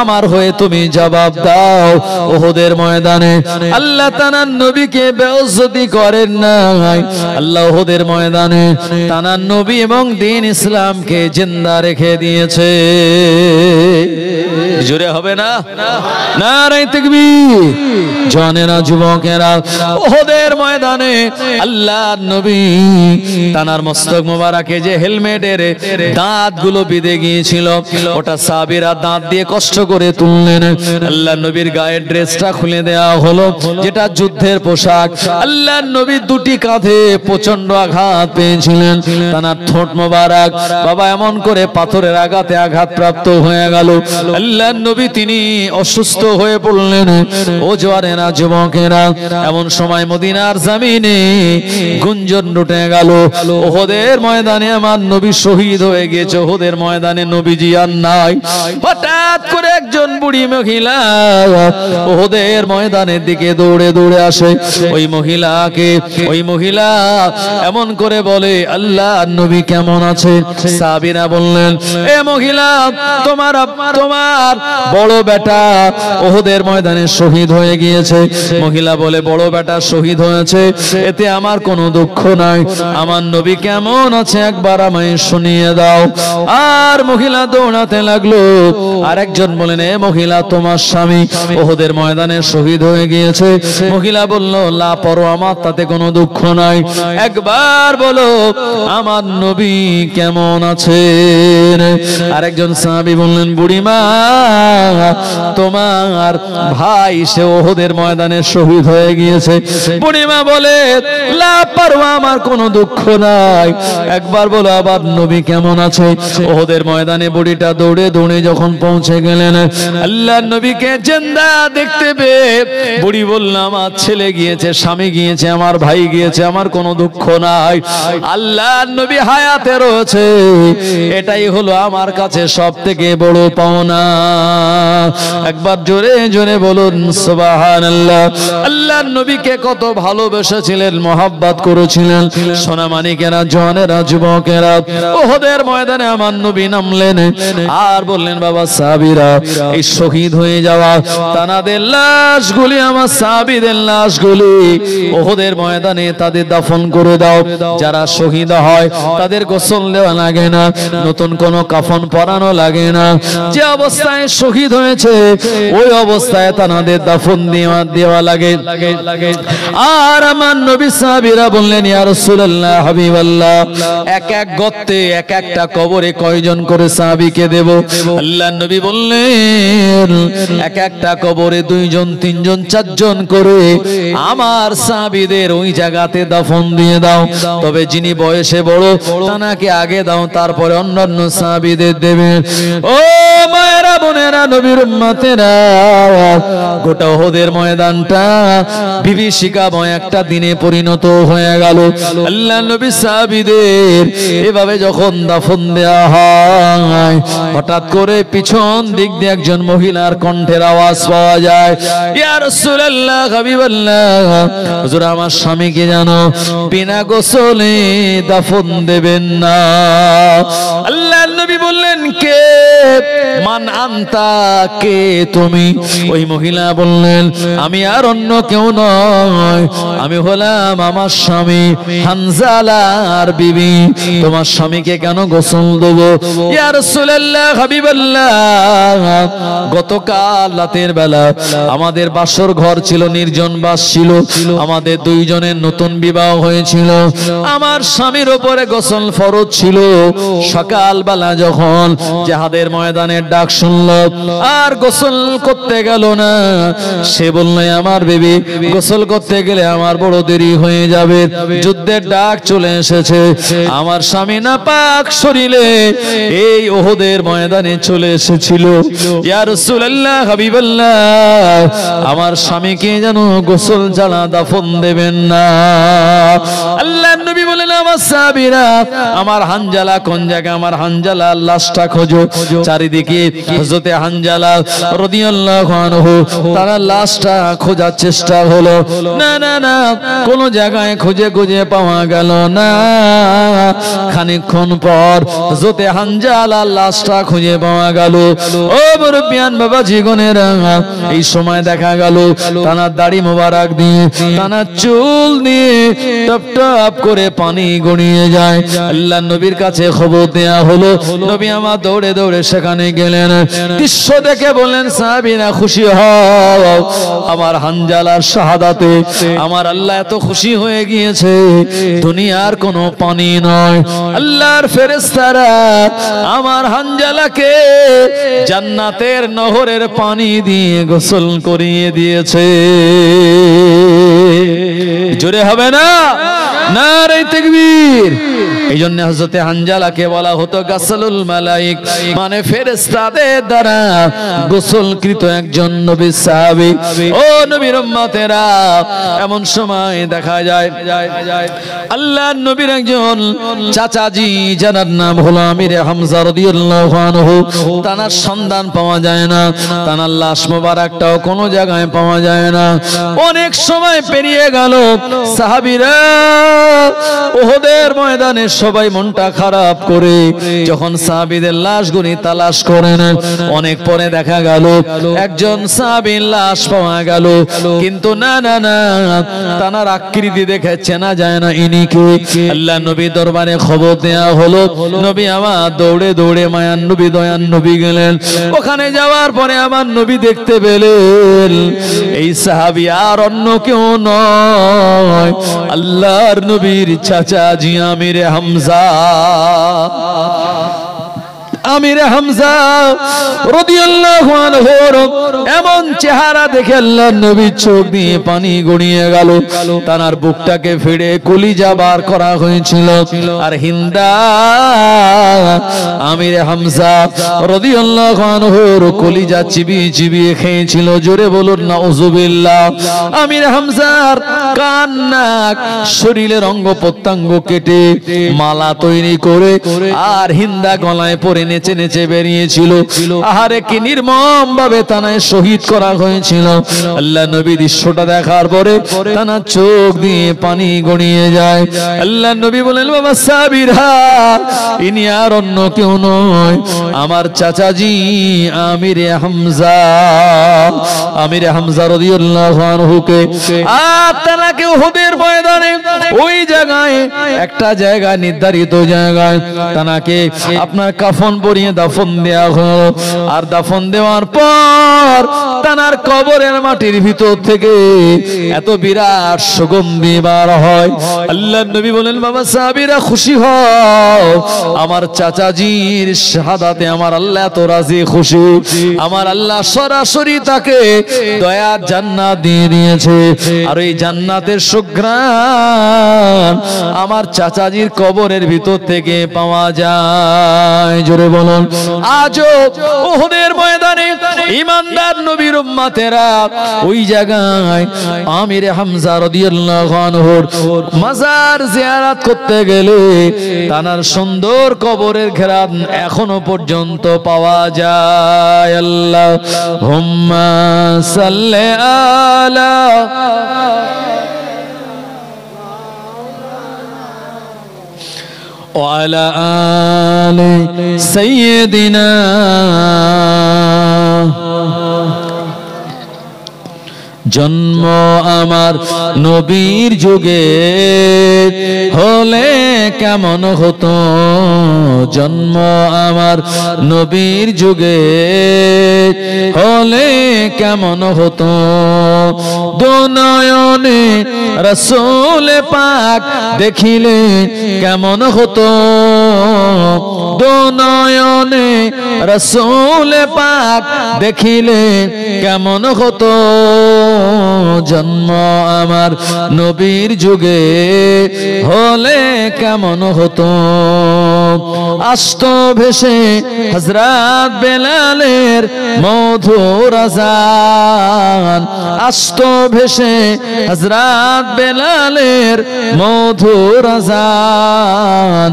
[SPEAKER 1] আমার হয়ে তুমি জবাব দাও। ওহদের ময়দানে আল্লাহ তাআলা নবীকে বেইজ্জতি করেন নাই। আল্লাহ ওহদের ময়দানে তাআলার নবী এবং দ্বীন ইসলামকে জিন্দা রেখে দিয়েছে। জোরে হবে না? নারে তাকবীর। জানেনা যুবকেরা, ওহদের ময়দানে আল্লাহর নবী তানার মস্তক মোবারকে যে হেলমেটের দাঁতগুলো বিঁধে গিয়েছিল, ওটা সাহাবীরা দাঁত দিয়ে কষ্ট করে তুললেন। আল্লাহর নবীর গায়ের ড্রেসটা খুলে দেওয়া হলো, যেটা যুদ্ধের পোশাক। আল্লাহর নবীর দুটি কাঁধে প্রচন্ড আঘাত পেয়েছিলেন। তানার ঠোঁট মোবারক বাবা এমন করে পাথরের আঘাতে আঘাতপ্রাপ্ত হয়ে গেল। আল্লাহর নবী তিনি অসুস্থ হয়ে পড়লেন। ও জওয়ানেরা, যুবকেরা, এমন সময় মদিনার জমিনে গুঞ্জন উঠে গেল, উহুদের ময়দানে আমার নবী শহীদ হয়ে গেছে, উহুদের ময়দানে নবীজি আর নাই। হঠাৎ করে একজন বুড়ি মহিলা উহুদের ময়দানের দিকে দৌড়ে দৌড়ে আসে। ওই মহিলা এমন করে বলে, আল্লাহ নবী কেমন আছে? সাহাবীরা বললেন, এ মহিলা, তোমার বড় বেটা উহুদের ময়দানে শহীদ হয়ে গিয়েছে। মহিলা বলে, বড় বেটা শহীদ হয়েছে, এতে আমার কোনো দুঃখ নাই, আমার নবী কেমন আছে একবার আমায় শুনিয়ে দাও। আর মহিলা দৌড়াতে লাগলো। আরেকজন বলেন, এ মহিলা, তোমার স্বামী উহুদের ময়দানে শহীদ হয়ে গিয়েছে। মহিলা বলল, লা পরো, আমার তাতে কোনো দুঃখ নাই, একবার বলো আমার নবী কেমন আছেন। আরেকজন সাহাবী বললেন, বুড়িমা, তোমার ভাই সে উহুদের ময়দানে শহীদ হয়ে গিয়েছে। বুড়িমা বলে, লা পরো, আমার কোনো দুঃখ নাই, একবার বলো আবার নবী কেমন আছে। উহুদের ময়দানে বুড়িটা দৌড়ে দৌড়ে যখন পৌঁছে গেলেন, আল্লাহর নবীকে জিন্দা দেখতে পেয়ে বুড়ি বলল, আমার ছেলে গিয়েছে, স্বামী গিয়েছে, আমার ভাই গিয়েছে, আমার কোনো দুঃখ নাই, আল্লাহর নবী হায়াতে রয়েছে, এটাই হলো আমার কাছে সবথেকে বড় পাওনা। একবার জোরে জোরে বলুন সুবহানাল্লাহ। আল্লাহর নবীকে কত ভালোবেসেছিলেন, মহব্বত করেছিলেন। সোনা মানিকেরা, জওয়ানেরা, যুবকেরা, উহুদের ময়দানে আমার নবী নামলেন আর বললেন, বাবা সাহাবীরা, এই শহীদ হয়ে যাওয়া তানাদের লাশগুলি, আমার সাহাবীদের লাশগুলি উহুদের ময়দানে তাদের দাফন করে দাও। যারা শহীদ হয় তাদের গোসল দেওয়া লাগে না, নতুন কোন কাফন পরানো লাগে না, যে অবস্থায় শহীদ হয়েছে ওই অবস্থায় তানাদের দাফন দেওয়া লাগে। আর আমার নবী সাহাবীরা বললেন, ইয়া রাসূলুল্লাহ, হাবিবাল্লাহ, এক এক গর্তে এক একটা কবরে কয়জন করে সাহাবীকে দেব? আল্লাহর নবী বললেন, এক একটা কবরে 2 জন 3 জন 4 জন করে আমার সাহাবীদের ওই জায়গাতে দাফন দিয়ে দাও। তবে যিনি বয়সে বড় তানাকে আগে দাও, তারপরে অন্যান্য সাহাবীদের দেবে। ও মায়েরা, বোনেরা, নবীর উম্মতেরা, গোটা উহুদের ময়দানটা বিভীষিকাময় একটা দিনে পরিণত হয়ে গেল। আল্লাহর নবী সাহাবীদের এভাবে যখন দাফন দেওয়া হয়, হঠাৎ করে পিছন দিক দিয়ে একজন মহিলার কণ্ঠের আওয়াজ পাওয়া যায়, ইয়া রাসূলুল্লাহ, হাবিবাল্লাহ, হুজুর, আমার স্বামীকে জানো বিনা গোসলে দাফন দেবেন না। আল্লাহর নবী বললেন, কে? মান আনতা, কে তুমি? ওই মহিলা বললেন, আমি আর অন্য কেউ নয়, আমি হলাম আমার স্বামী হানজালার বিবি। তোমার স্বামীকে কেন গোসল দেবো? ইয়া রাসূলুল্লাহ, হাবিবাল্লাহ, গতকাল রাতের বেলা আমাদের বাসর ঘর ছিল, নির্জন বাস ছিল, আমাদের 2 জনের নতুন বিবাহ হয়েছিল, আমার স্বামীর উপরে গোসল ফরজ ছিল। সকাল বেলা যখন জিহাদের ময়দানের ডাক শুনল আর গোসল করতে গেল না, সে বলল, আমার বেবি, গোসল করতে গেলে আমার বড় দেরি হয়ে যাবে, যুদ্ধের ডাক চলে এসেছে, আমার স্বামী নাপাক শরীরে এই উহুদের ময়দানে চলে এসেছিল। ইয়া রাসূলুল্লাহ, হাবিবাল্লাহ, আমার স্বামীকে যেন গোসল ছাড়া দাফন দেবেন না। আল্লাহর নবী বলেন, আমার সাহাবীরা, আমার হানজালা কোন জায়গায়? আমার হানজালা লাশটা খোঁজো। চারিদিকে হযরতে হানজালা রাদিয়াল্লাহু আনহু তারা লাশটা খোঁজার চেষ্টা হলো, না না না, কোন জায়গায় খুঁজে খুঁজে পাওয়া গেল না। খানিকক্ষণ পর হযরতে হানজালা লাশটা খুঁজে পাওয়া গেল। ও মুরব্বিয়ান বাবা, জীবনেরা, এই সময় দেখা গেল তানার দাড়ি মোবারক দিয়ে, তানার চুল দিয়ে টপ টপ করে পানি গড়িয়ে যায়। আল্লাহর নবীর কাছে খবর দেয়া হলো। নবী আমার দৌড়ে দৌড়ে সেখানে গেলেন। দৃশ্য দেখে বললেন, সাহাবীরা, খুশি হও, আমার হানজালার শাহাদাতে আমার আল্লাহ এত খুশি হয়ে গিয়েছে, দুনিয়ার কোনো পানি নয়, আল্লাহর ফেরেশতারা আমার হানজালাকে জান্নাতের নহরের পানি দিয়ে গোসল করিয়ে দিয়েছে। জোরে হবে না? নারে তাকবীর। এই জন্য হযরতে হানজালাকে বলা হতো গাসলুল মালাইক, মানে ফেরেশতাদের দ্বারা গোসলকৃত একজন নবী সাহাবী। ও নবীর উম্মতেরা, এমন সময় দেখা যায় আল্লাহর নবীর একজন চাচাজি, যার নাম হলো আমির হামজা রাদিয়াল্লাহু আনহু, তার সন্ধান পাওয়া যায় না, তার লাশ মোবারকটাও কোনো জায়গায় পাওয়া যায় না। অনেক সময় পেরিয়ে গেল, সাহাবীরা উহুদের ময়দানে সবাই মনটা খারাপ করে যখন সাহাবীদের লাশগুলি তালাশ করেন, অনেক পরে দেখা গেল একজন সাহাবীর লাশ পাওয়া গেল, কিন্তু না না না, তার আকৃতি দেখে চেনা যায় না ইনি কে। আল্লাহ নবী দরবারে খবর দেয়া হলো, নবী আমার দৌড়ে দৌড়ে মায়ান নবী দয়ান নবী গেলেন। ওখানে যাওয়ার পরে আমার নবী দেখতে পেলেন এই সাহাবী আর অন্য কেউ নয়, আল্লাহর নবীর চাচাজি আমির হামজা। আমির হামজা রাদিয়াল্লাহু আনহু এমন চেহারা দেখে আল্লাহর নবীর চোখ দিয়ে পানি গড়িয়ে গেল, তার বুকটাকে ফিরে কলিজা বার করা হয়েছিল। আর হিন্দা আমির হামজা রাদিয়াল্লাহু আনহুর কলিজা চিবিয়ে চিবিয়ে খেয়েছিল। জোরে বলুন নাউযুবিল্লাহ। আমির হামজার কান নাক শরীরের অঙ্গ প্রত্যঙ্গ কেটে মালা তৈরি করে আর হিন্দা গলায় পরে নেচে নেচে বেরিয়েছিল। আহারে কি নির্মম ভাবে তানায় শহীদ করা হয়েছিল। আল্লাহ নবী দৃশ্যটা দেখার পরে তানার চোখ দিয়ে পানি গড়িয়ে যায়। আল্লাহ নবী বলেন, বাবা সাহাবীরা, ইনি আর অন্য কেউ নয়, আমার চাচাজি আমির হামজা। আমির হামজা রাদিয়াল্লাহু আনহুকে আর তানাকে উহুদের ময়দানে ওই জায়গায় একটা জায়গা নির্ধারিত জায়গায় তানাকে আপনার কাফন পরিয়ে দাফন দেওয়া হলো। আর দাফন দেওয়ার পর তানার কবরের মাটির ভিতর থেকে এত বিরাট সুগন্ধি বার হয়। আল্লাহর নবী বলেন, বাবা সাহাবীরা খুশি হও, আমার চাচাজির শাহাদাতে আমার আল্লাহ এত রাজি খুশি। আমার আল্লাহ সরাসরি তাকে দয়ার জান্নাত দিয়ে দিয়েছে। আর এই জান্নাতের সুঘ্রাণ আমার চাচাজির কবরের ভিতর থেকে পাওয়া যায়। জোরে বলুন। আজও উহুদের ময়দানে ঈমানদার নবীর উম্মতেরা ওই জায়গায় আমির হামজা রাদিয়াল্লাহু আনহুর মাজার জিয়ারত করতে গেলে তানার সুন্দর কবরের ঘেরান এখনো পর্যন্ত পাওয়া যায়। আল্লাহুম্মা সাল্লি আলা وعلى آل سيدنا জন্ম আমার নবীর যুগে হলে কেমন হতো, জন্ম আমার নবীর যুগে হলে কেমন হতো। দুনয়নে রাসূল পাক দেখিলে কেমন হতো, দুনয়নে রাসূল পাক দেখিলে কেমন হতো। জন্ম আমার নবীর যুগে হলে কেমন হতো। আস্ত ভেসে হযরত বেলালের মধুর আযান, আস্ত ভেসে হযরত বেলালের মধুর আযান।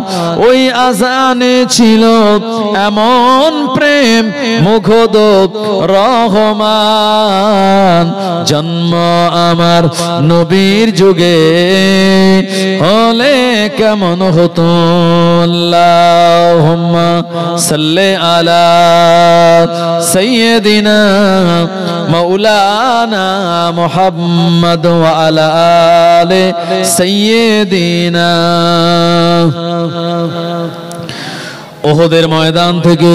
[SPEAKER 1] ওই আযানে ছিল এমন প্রেম মুগ্ধ রহমান। জন্ম আমার নবীর যুগে হলে কেমন হতো। আল্লাহুম্মা সাল্লি আলা সাইয়্যিদিনা মাওলানা মুহাম্মদ ওয়া আলা আলি সাইয়্যিদিনা। ওহদের ময়দান থেকে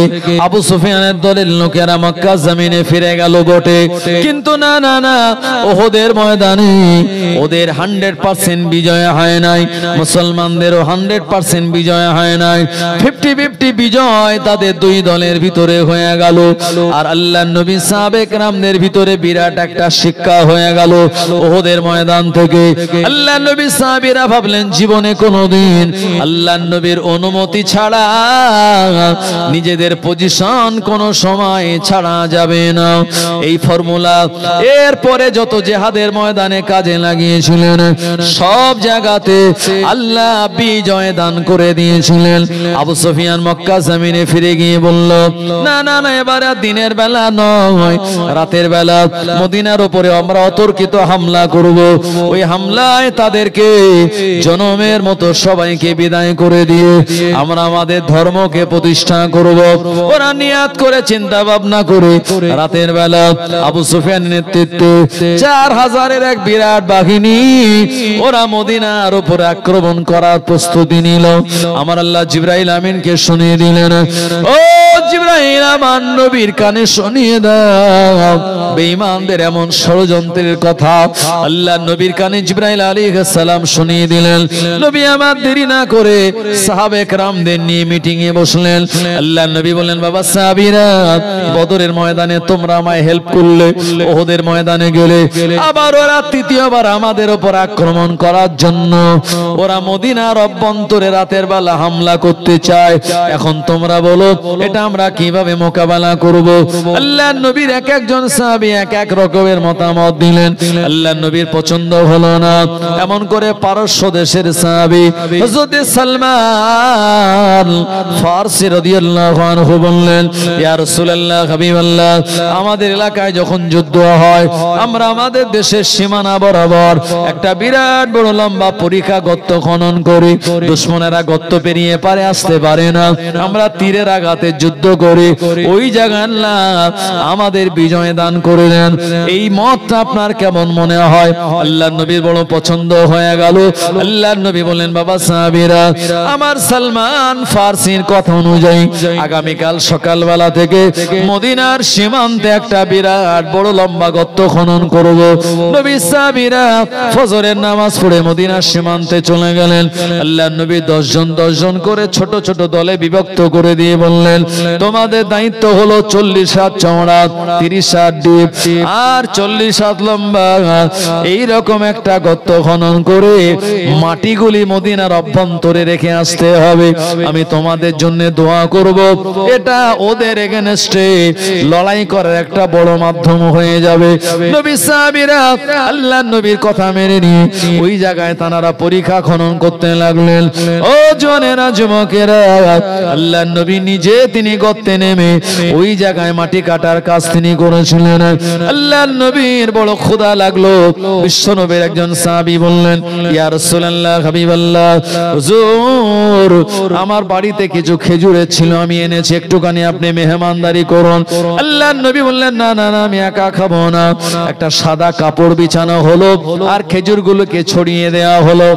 [SPEAKER 1] আবু সুফিয়ানের দলের লোকেরা মক্কা জমিনে ফিরে গেল বটে, কিন্তু না না না, ওহদের ময়দানে ওদের 100% বিজয় হয় নাই, মুসলমানদেরও 100% বিজয় হয় নাই। 50-50 বিজয় তাদের দুই দলের ভিতরে হয়ে গেল। আর আল্লাহর নবী সাহাবে কেরামদের ভিতরে বিরাট একটা শিক্ষা হয়ে গেল। ওহদের ময়দান থেকে আল্লাহর নবী সাহাবীরা ভাবলেন জীবনে কোনোদিন আল্লাহর নবীর অনুমতি ছাড়া নিজেদের পজিশন কোন সময় ছাড়া যাবে না। এই ফর্মুলা এরপরে যত জিহাদের ময়দানে কাজে লাগিয়েছিলেন, সব জায়গাতে আল্লাহ বিজয় দান করে দিয়েছিলেন। আবু সুফিয়ান মক্কা জমিনে ফিরে গিয়ে বলল, না না না, এবার দিনের বেলা নয়, রাতের বেলা মদিনার উপরে আমরা অতর্কিত হামলা করব। ওই হামলায় তাদেরকে জনমের মতো সবাইকে বিদায় করে দিয়ে আমরা আমাদের ধর্মকে প্রতিষ্ঠা করব। ওরা নিয়াত করে চিন্তা ভাবনা করে রাতের বেলা আবু সুফিয়ানের নেতৃত্বে 4000-এর এক বিরাট বাহিনী ওরা মদিনার উপরে আক্রমণ করার প্রস্তুতি নিল। আমার আল্লাহ জিবরাইল আমিনকে শুনিয়ে দিলেন, ও জিবরাইল আমার নবীর কানে শুনিয়ে দাও বেঈমানদের এমন ষড়যন্ত্রের কথা। আল্লাহ নবীর কানে জিবরাইল আলাইহিস সালাম শুনিয়ে দিলেন। নবী আমার দেরি না করে সাহাবে কেরামদের নিয়ে মিটিং এ বসলেন। আল্লাহ নবী বলেন, বাবা সাহাবীরা, বদরের ময়দানে তোমরা আমায় হেল্প করলে, ওহদের ময়দানে গেলে, আবার ওরা তৃতীয়বার আমাদের উপর আক্রমণ করার জন্য ওরা মদিনার অভ্যন্তরে রাতের বেলা হামলা করতে চায়। এখন তোমরা বলো এটা আমরা কিভাবে মোকাবেলা করব? আল্লাহর নবীর এক একজন সাহাবী এক এক রকমের মতামত দিলেন। আল্লাহর নবীর পছন্দ হলো না। এমন করে পারস্য দেশের সাহাবী হযরত সালমান ফারসি রাদিয়াল্লাহু আনহু বললেন, ইয়া রাসূলুল্লাহ, হাবিবাল্লাহ, আমাদের এলাকায় যখন যুদ্ধ হয় আমরা আমাদের দেশের সীমানা বরাবর একটা বিরাট বড় লম্বা পরিখা গর্ত খনন করি। দুশমনেরা গর্ত পেরিয়ে পারে আসতে পারে না। আমরা তীরের আঘাতে যুদ্ধ করি। ওই জায়গায় আল্লাহ আমাদের বিজয় দান করে দেন। এই মতটা আপনার কেমন মনে হয়? আল্লাহর নবীর বড় পছন্দ হয়ে গেল। আল্লাহর নবী বলেন, বাবা সাহাবীরা, আমার সালমান ফারসির কথা অনুযায়ী আগামীকাল সকালবেলা থেকে মদিনার সীমান্তে একটা বিরাট বড় লম্বা গর্ত খনন করব। নবী সাহাবীরা ফজরের নামাজ পড়ে মদিনার সীমান্তে চলে গেলেন। আল্লাহর নবী 10 জন করে ছোট ছোট দলে বিভক্ত করে দিয়ে বললেন, তোমাদের দায়িত্ব হলো 40 হাত চওড়া, 30 হাত ডিপ আর 40 হাত লম্বা এই রকম একটা গর্ত খনন করে মাটিগুলি মদিনার অভ্যন্তরে রেখে আসতে হবে। আমি তোমাদের জন্য দোয়া করব। এটা ওদের এগেইনস্টে লড়াই করার একটা বড় মাধ্যম হয়ে যাবে। নবী সাহাবীরা আল্লাহর নবীর কথা মেনে নিয়ে ওই জায়গায় তারা পরীক্ষা খনন করতে লাগলেন। ও জওয়ানেরা, যুবকেরা, আল্লাহর নবী নিজে তিনি গর্তে নেমে ওই জায়গায় মাটি কাটার কাজ তিনি করেছিলেন। আল্লাহর নবীর বড় ক্ষুধা লাগলো। বিশ্ব নবীর একজন সাহাবী বললেন, ইয়া রাসূলুল্লাহ, হাবিবাল্লাহ, হুজুর, আমার বাড়িতে কিছু খেজুরের ছিল, আমি এনেছি, একটুখানি আপনি মেহমানদারি করুন। আল্লাহর নবী বললেন, না না না, আমি একা খাবো না। একটা সাদা কাপড় বিছানো হলো আর খেজুরগুলোকে ছড়িয়ে দেওয়া হলো।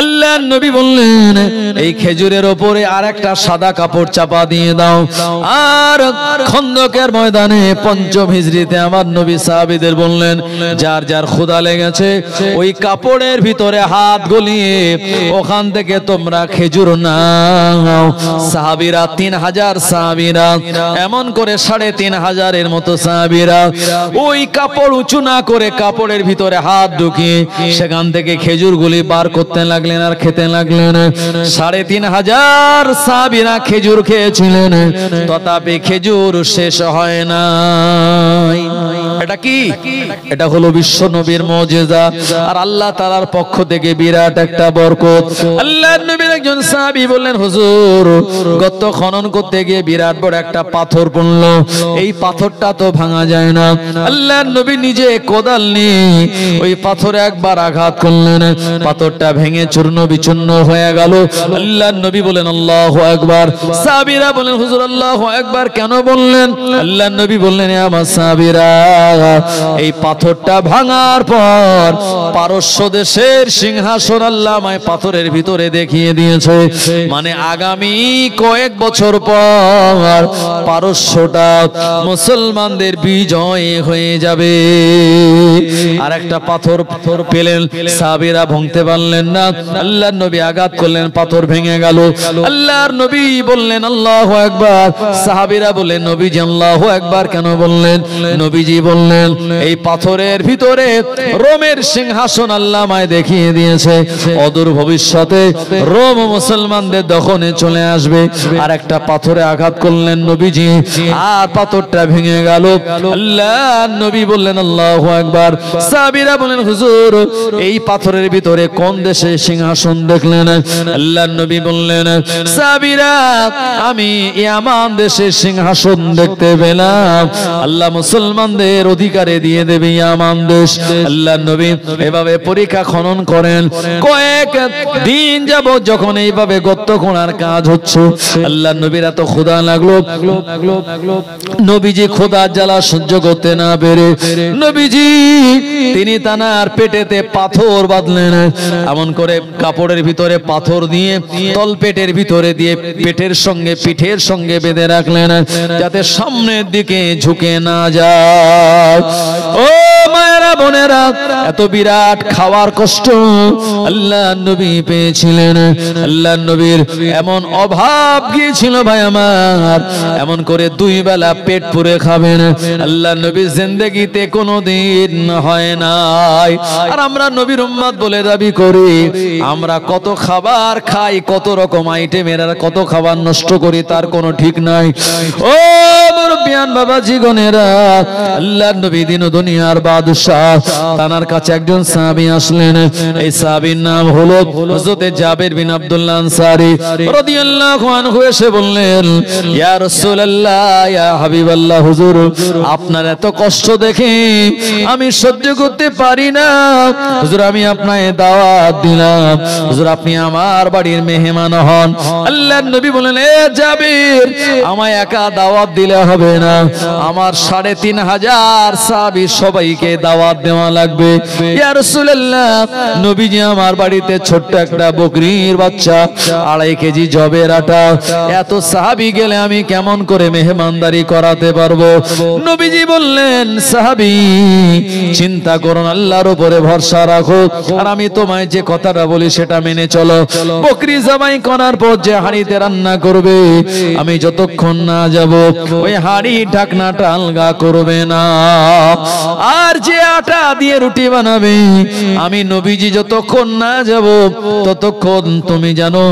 [SPEAKER 1] আল্লাহর নবী বললেন, এই খেজুরের উপরে আর একটা সাদা কাপড় চাপা দিয়ে দাও। আর খন্দকের ময়দানে পঞ্চম হিজরিতে আমার নবী সাহাবীদের বললেন, যার যার ক্ষুধা লেগেছে ওই কাপড়ের ভিতরে হাত গলিয়ে ওখান থেকে তোমরা খেজুর নাও। সাহাবীরা 3000 সাহাবীরা, এমন করে 3500-এর মতো সাহাবীরা ওই কাপড় উঁচু না করে কাপড়ের ভিতরে হাত ঢুকিয়ে সেখান থেকে খেজুরগুলি বার করতে লাগলেন আর খেতে লাগলেন। 3500 সাহাবীরা খেজুর খেয়েছিলেন, তথাপি খেজুর শেষ হয় না। এটা কি? এটা হলো বিশ্ব নবীর মুজিজা আর আল্লাহ তাআলার পক্ষ থেকে বিরাট একটা বরকত। আল্লাহর নবীর একজন সাহাবী বললেন, হুজুর, গর্ত খনন করতে গিয়ে বিরাট বড় একটা পাথর পড়ল, এই পাথরটা তো ভাঙা যায় না। আল্লাহর নবী নিজে কোদাল নিয়ে ওই পাথরে একবার আঘাত করলেন, পাথরটা ভেঙে চূর্ণ বিচূর্ণ হয়ে গেল। আল্লাহর নবী বলেন, আল্লাহু আকবার। সাহাবীরা বলেন, হুজুর আল্লাহু আকবার কেন বললেন? আল্লাহর নবী বললেন, আমার সাহাবীরা, এই পাথরটা ভাঙার পর পারস্য দেশের সিংহাসন আল্লাহ আমায় পাথরের ভিতরে দেখিয়ে দিয়েছে, মানে আগামী কয়েক বছর পর পারস্যটা মুসলমানদের বিজয় হয়ে যাবে। আর একটা পাথর পেলেন, সাহাবীরা ভাঙতে পারলেন না, আল্লাহর নবী আঘাত করলেন, পাথর ভেঙে গেল। আল্লাহর নবী বললেন আল্লাহু আকবার। সাহাবীরা বললেন নবীজি আল্লাহু আকবার কেন বললেন? নবীজি বললেন এই পাথরের ভিতরে রোমের সিংহাসন আল্লাহ আমায় দেখিয়ে দিয়েছে, অদূর ভবিষ্যতে রোম মুসলমানদের দখলে চলে আসবে। আর একটা পাথরে আঘাত করলেন নবীজি, আর পাথরটা ভেঙে গেল। আল্লাহর নবী বললেন আল্লাহু আকবার। সাহাবীরা বলেন হুজুর এই পাথরের ভিতরে কোন দেশের সিংহাসন দেখলেন? আল্লাহর নবী বললেন সাহাবীরা আমি ইয়ামান দেশের সিংহাসন দেখতে পেলাম, আল্লাহ মুসলমানদের অধিকারে দিয়ে দেবে ইয়ামান দেশ। আল্লাহর নবী এভাবে পরীক্ষা খনন করেন কয়েক দিন যাবত। যখন এইভাবে গর্ত খোঁড়ার কাজ হচ্ছে, আল্লাহর নবীর এত ক্ষুধা লাগলো, নবীজি ক্ষুধার জ্বালা সহ্য করতে না পেরে নবীজি তিনি তানার পেটেতে পাথর বাঁধলেন, এমন করে কাপড়ের ভিতরে পাথর দিয়ে তল পেটের ভিতরে দিয়ে পেটের সঙ্গে পিঠের সঙ্গে বেঁধে রাখলেন, যাতে সামনের দিকে ঝুঁকে না যায়। ও মায়েরা বোনেরা, এত বিরাট খাওয়ার কষ্ট আল্লাহ নবী পেয়েছিলেন। আল্লাহ নবীর এমন অভাব গিয়েছিল ভাই আমার, এমন করে দুই বেলা পেট পুরে খাবেন আল্লাহ নবীর জিন্দেগিতে কোনোদিন হয় নাই। আর আমরা নবীর উম্মত বলে দাবি করি, আমরা কত খাবার খাই, কত রকম আইটেমের, আর কত খাবার নষ্ট করি তার কোনো ঠিক নাই। ও মুরব্বিয়ান বাবাজি গনেরা, আল্লাহ নবী দিন দুনিয়ার বাদশাহ, তানার কাছে একজন সাহাবী আসলেন। এই সাহাবীর নাম হলো হযরত জাবের বিন আব্দুল্লাহ আনসারী রাদিয়াল্লাহু আনহু। এসে বললেন ইয়া রাসূলুল্লাহ, ইয়া হাবিবাল্লাহ, হুজুর আপনার এত কষ্ট দেখে আমি সহ্য করতে পারি না। হুজুর আমি আপনাকে দাওয়াত দিলাম, হুজুর আপনি আমার বাড়ির মেহমান হন। আল্লাহর নবী বলেন এ জাবির, আমায় একা দাওয়াত দিলে হবে না, আমার ৩৫০০ সাহাবী সবাইকে দাওয়াত দেওয়া লাগবে। ইয়া রাসূলুল্লাহ, নবীজি আমার বাড়িতে ছোট্ট একটা বকরির বাচ্চা, ২.৫ কেজি জবের আটা, এত সাহাবী গেলে আমি কেমন করে মেহমানদারি করাতে পারবো? নবীজি বললেন সাহাবী চিন্তা করো না, আল্লাহর উপরে ভরসা রাখো, আর আমি তোমায় যে কথাটা বলি সেটা মেনে চলো। বকরি জবাই করার পর যে হাঁড়িতে রান্না করবে, আমি যতক্ষণ না যাব ওই হাঁড়ি ঢাকনাটা আলগা করবে না। আর যে আটা দিয়ে রুটি বানাবে, আমি নবীজি যতক্ষণ না যাব ততক্ষণ তুমি জানো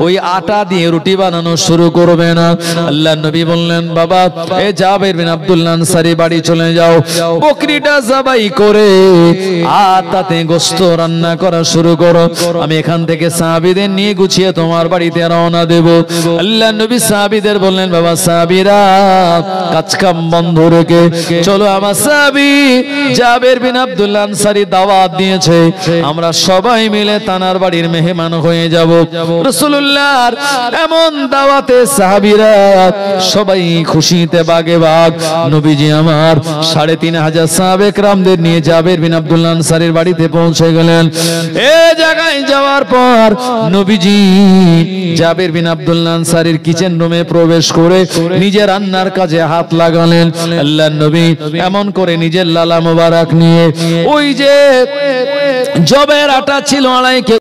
[SPEAKER 1] ওই আটা দিয়ে রুটি বানানো শুরু করবে না। আল্লাহ নবী বললেন বাবা এ জাবের বিন আব্দুল্লাহ আনসারী বাড়ি চলে যাও, বকরিটা জবাই করে আর তাতে গোশত রান্না করা শুরু করো, আমি এখান থেকে সাহাবীদের নিয়ে গুছিয়ে তোমার বাড়িতে রওনা দেব। আল্লাহ নবী সাহাবীদের বললেন বাবা সাহাবীরা কাজ কাম বন্ধ রেখে চলো, আমার সাহাবী জাবের বিন আব্দুল্লাহ আনসারী দাওয়াত দিয়েছে, আমরা সবাই মিলে তানার বাড়ির মেহমান হয়ে যাব। রাসূলুল্লাহর এমন দাওয়াতে সাহাবীরা সবাই খুশিতে বাগে বাগ। নবীজি আমার ৩৫০০ সাহাবে کرامদের নিয়ে জাবের বিন আব্দুল্লাহ আনসারীর বাড়িতে পৌঁছে গেলেন। এই জায়গায় যাওয়ার পর নবীজি জাবের বিন আব্দুল্লাহ আনসারীর কিচেন রুমে প্রবেশ করে নিজের রান্নার কাজে হাত লাগালেন। আল্লাহর নবী এমন করে নিজের লালা মোবারক নিয়ে ওই যে জবের আটা ছিল ২.৫ কেজি